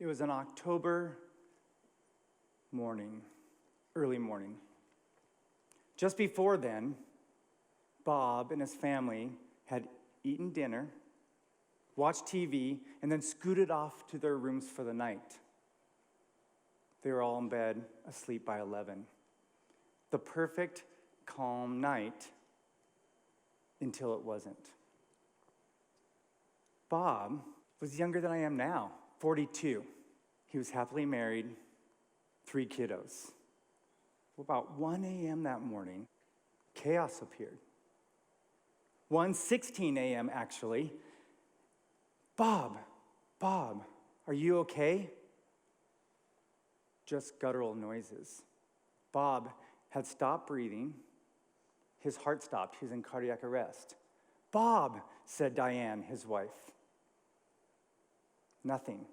It was an October morning, early morning. Just before then, Bob and his family had eaten dinner, watched TV, and then scooted off to their rooms for the night. They were all in bed, asleep by 11. The perfect, calm night until it wasn't. Bob was younger than I am now, 42. He was happily married, 3 kiddos. About 1 a.m. that morning, chaos appeared. 1:16 a.m. actually. Bob, are you okay? Just guttural noises. Bob had stopped breathing. His heart stopped. He was in cardiac arrest. Bob, said Diane, his wife. Nothing.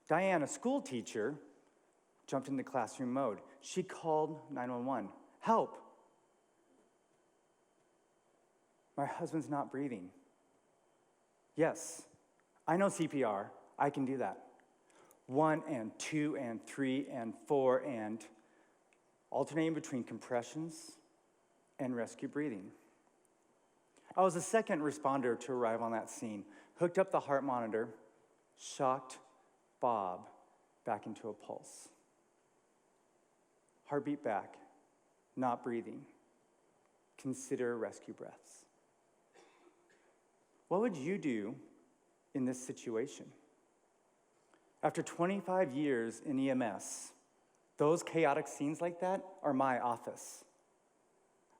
Diane, a school teacher, jumped into classroom mode. She called 911. Help! My husband's not breathing. Yes, I know CPR. I can do that. 1 and 2 and 3 and 4 and alternating between compressions and rescue breathing. I was the second responder to arrive on that scene, hooked up the heart monitor, shocked Bob back into a pulse. Heartbeat back, not breathing. Consider rescue breaths. What would you do in this situation? After 25 years in EMS, those chaotic scenes like that are my office.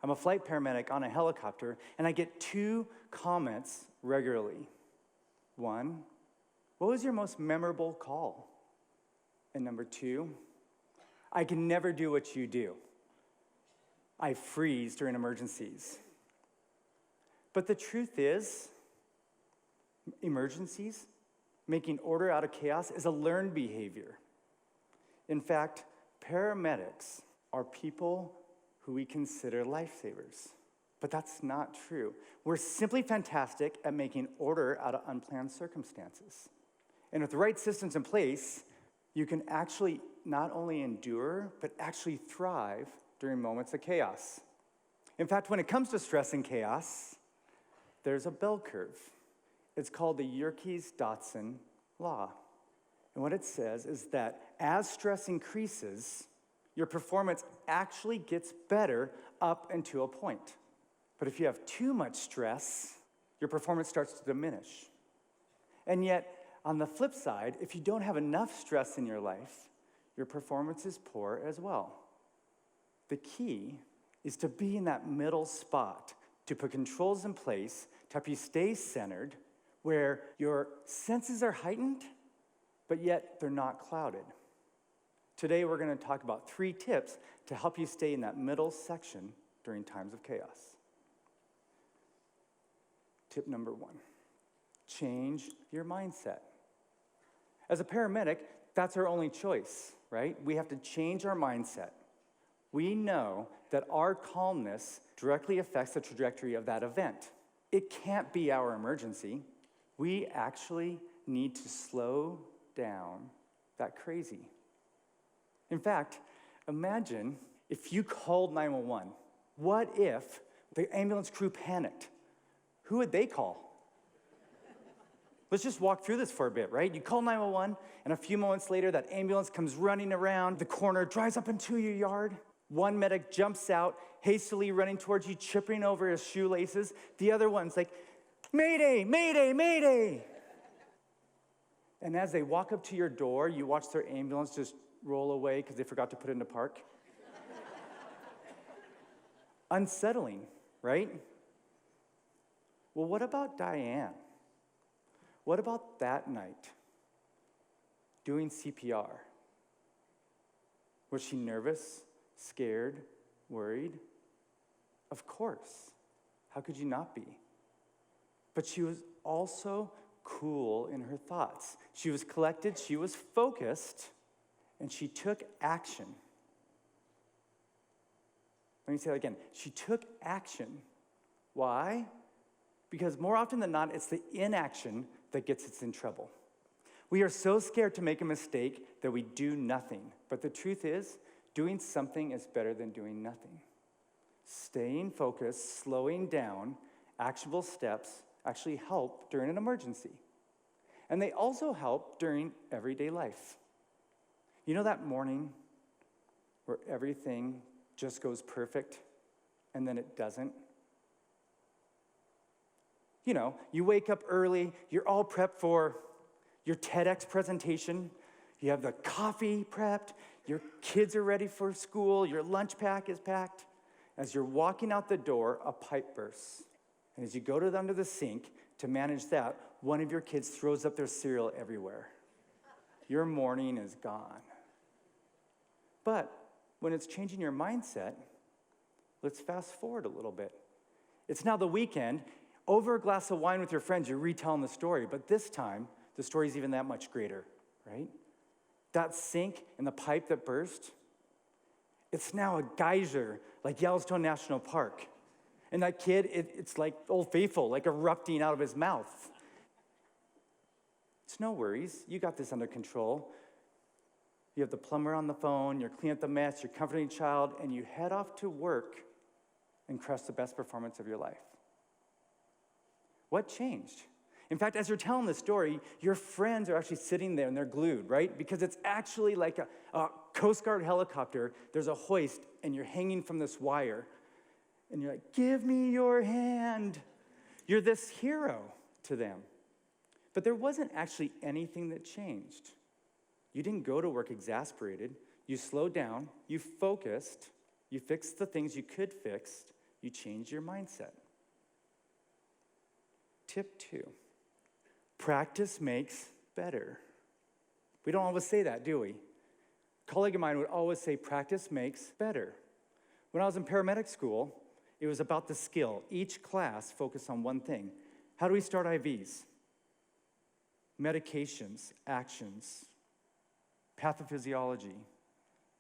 I'm a flight paramedic on a helicopter, and I get 2 comments regularly. 1, what was your most memorable call? And number 2, I can never do what you do. I freeze during emergencies. But the truth is, emergencies, making order out of chaos, is a learned behavior. In fact, paramedics are people who we consider lifesavers. But that's not true. We're simply fantastic at making order out of unplanned circumstances. And with the right systems in place, you can actually not only endure, but actually thrive during moments of chaos. In fact, when it comes to stress and chaos, there's a bell curve. It's called the Yerkes-Dodson law. And what it says is that as stress increases, your performance actually gets better up until a point. But if you have too much stress, your performance starts to diminish. And yet, on the flip side, if you don't have enough stress in your life, your performance is poor as well. The key is to be in that middle spot, to put controls in place to help you stay centered, where your senses are heightened, but yet they're not clouded. Today, we're going to talk about 3 tips to help you stay in that middle section during times of chaos. Tip number 1, change your mindset. As a paramedic, that's our only choice, right? We have to change our mindset. We know that our calmness directly affects the trajectory of that event. It can't be our emergency. We actually need to slow down that crazy. In fact, imagine if you called 911. What if the ambulance crew panicked? Who would they call? Let's just walk through this for a bit, right? You call 911, and a few moments later, that ambulance comes running around the corner, drives up into your yard. One medic jumps out, hastily running towards you, tripping over his shoelaces. The other one's like, "Mayday, mayday, mayday!" And as they walk up to your door, you watch their ambulance just roll away because they forgot to put it in the park. Unsettling, right? Well, what about Diane? What about that night? Doing CPR. Was she nervous, scared, worried? Of course. How could you not be? But she was also cool in her thoughts. She was collected, she was focused, and she took action. Let me say that again. She took action. Why? Because more often than not, it's the inaction that gets us in trouble. We are so scared to make a mistake that we do nothing. But the truth is, doing something is better than doing nothing. Staying focused, slowing down, actionable steps actually help during an emergency. And they also help during everyday life. You know that morning where everything just goes perfect and then it doesn't? You know, you wake up early, you're all prepped for your TEDx presentation, you have the coffee prepped, your kids are ready for school, your lunch pack is packed. As you're walking out the door, a pipe bursts. And as you go to under the sink to manage that, one of your kids throws up their cereal everywhere. Your morning is gone. But when it's changing your mindset, let's fast forward a little bit. It's now the weekend. Over a glass of wine with your friends, you're retelling the story. But this time, the story's even that much greater, right? That sink and the pipe that burst, it's now a geyser like Yellowstone National Park. And that kid, it's like Old Faithful, like erupting out of his mouth. It's no worries. You got this under control. You have the plumber on the phone, you're cleaning up the mess, you're comforting the child, and you head off to work and crush the best performance of your life. What changed? In fact, as you're telling the story, your friends are actually sitting there and they're glued, right? Because it's actually like a Coast Guard helicopter. There's a hoist and you're hanging from this wire. And you're like, give me your hand. You're this hero to them. But there wasn't actually anything that changed. You didn't go to work exasperated. You slowed down. You focused. You fixed the things you could fix. You changed your mindset. Tip 2. Practice makes better. We don't always say that, do we? A colleague of mine would always say, practice makes better. When I was in paramedic school, it was about the skill. Each class focused on one thing. How do we start IVs? Medications, actions, pathophysiology,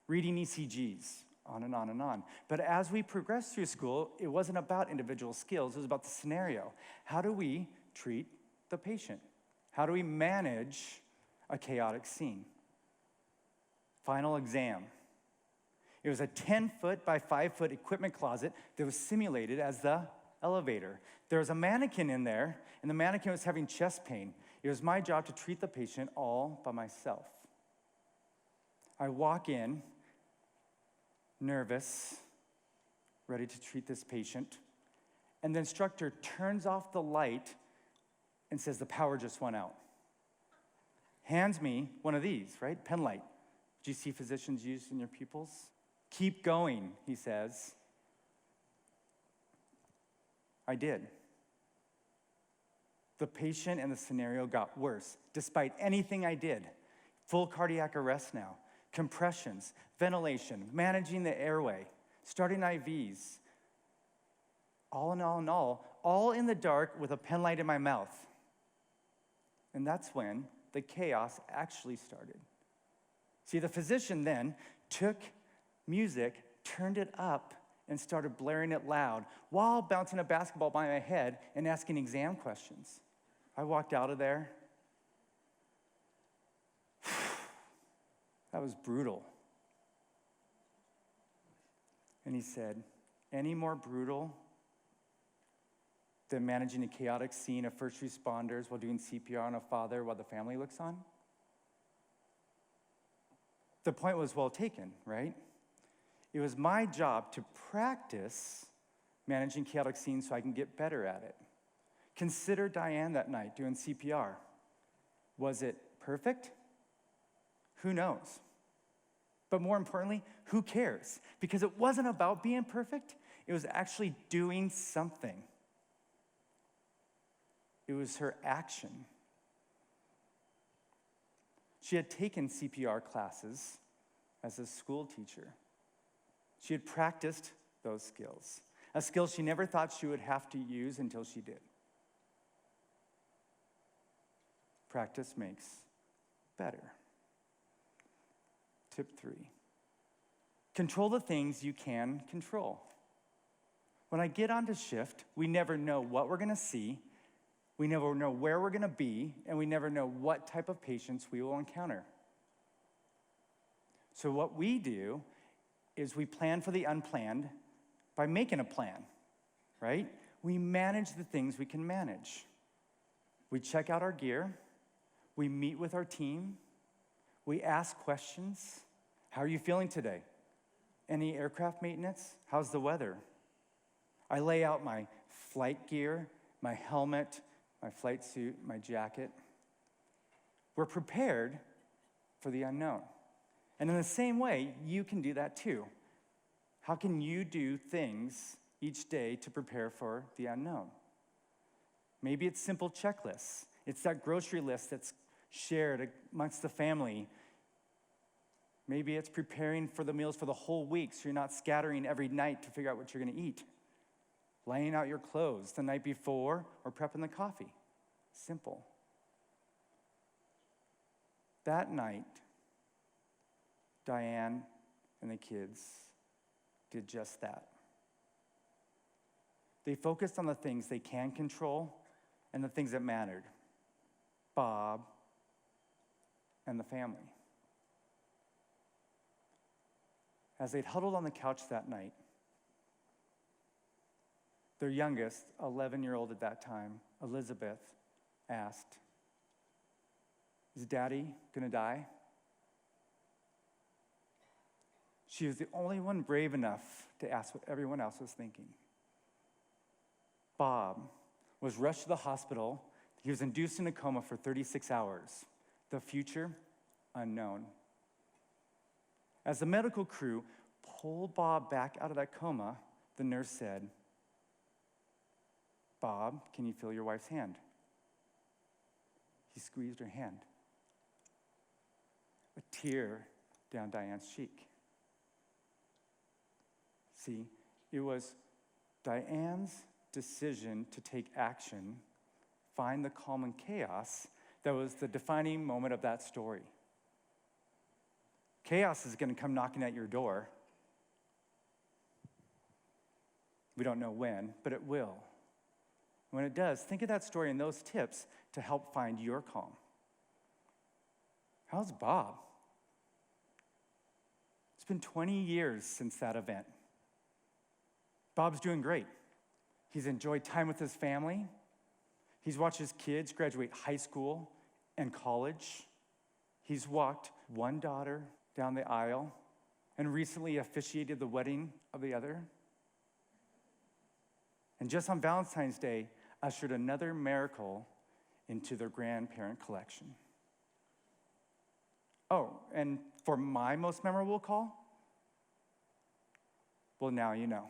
reading ECGs, on and on and on. But as we progressed through school, it wasn't about individual skills, it was about the scenario. How do we treat the patient? How do we manage a chaotic scene? Final exam. It was a 10-foot by 5-foot equipment closet that was simulated as the elevator. There was a mannequin in there, and the mannequin was having chest pain. It was my job to treat the patient all by myself. I walk in, nervous, ready to treat this patient, and the instructor turns off the light and says, the power just went out. Hands me one of these, right? Pen light. Do you see physicians use in your pupils? Keep going, he says. I did. The patient and the scenario got worse, despite anything I did. Full cardiac arrest now, compressions, ventilation, managing the airway, starting IVs. All in all in the dark with a pen light in my mouth. And that's when the chaos actually started. See, the physician then took music, turned it up, and started blaring it loud while bouncing a basketball by my head and asking exam questions. I walked out of there. That was brutal. And he said, any more brutal than managing a chaotic scene of first responders while doing CPR on a father while the family looks on? The point was well taken, right? It was my job to practice managing chaotic scenes so I can get better at it. Consider Diane that night doing CPR. Was it perfect? Who knows? But more importantly, who cares? Because it wasn't about being perfect. It was actually doing something. It was her action. She had taken CPR classes as a school teacher. She had practiced those skills, a skill she never thought she would have to use until she did. Practice makes better. Tip 3, control the things you can control. When I get onto shift, we never know what we're gonna see We never know where we're going to be, and we never know what type of patients we will encounter. So what we do is we plan for the unplanned by making a plan, right? We manage the things we can manage. We check out our gear. We meet with our team. We ask questions. How are you feeling today? Any aircraft maintenance? How's the weather? I lay out my flight gear, my helmet, my flight suit, my jacket. We're prepared for the unknown. And in the same way, you can do that too. How can you do things each day to prepare for the unknown? Maybe it's simple checklists. It's that grocery list that's shared amongst the family. Maybe it's preparing for the meals for the whole week so you're not scattering every night to figure out what you're going to eat. Laying out your clothes the night before or prepping the coffee. Simple. That night, Diane and the kids did just that. They focused on the things they can control and the things that mattered. Bob and the family. As they'd huddled on the couch that night, their youngest, 11-year-old at that time, Elizabeth, asked, "Is Daddy gonna die?" She was the only one brave enough to ask what everyone else was thinking. Bob was rushed to the hospital. He was induced in a coma for 36 hours. The future, unknown. As the medical crew pulled Bob back out of that coma, the nurse said, "Bob, can you feel your wife's hand?" He squeezed her hand. A tear down Diane's cheek. See, it was Diane's decision to take action, find the calm in chaos, that was the defining moment of that story. Chaos is going to come knocking at your door. We don't know when, but it will. When it does, think of that story and those tips to help find your calm. How's Bob? It's been 20 years since that event. Bob's doing great. He's enjoyed time with his family. He's watched his kids graduate high school and college. He's walked one daughter down the aisle and recently officiated the wedding of the other. And just on Valentine's Day, ushered another miracle into their grandparent collection. Oh, and for my most memorable call, well, now you know.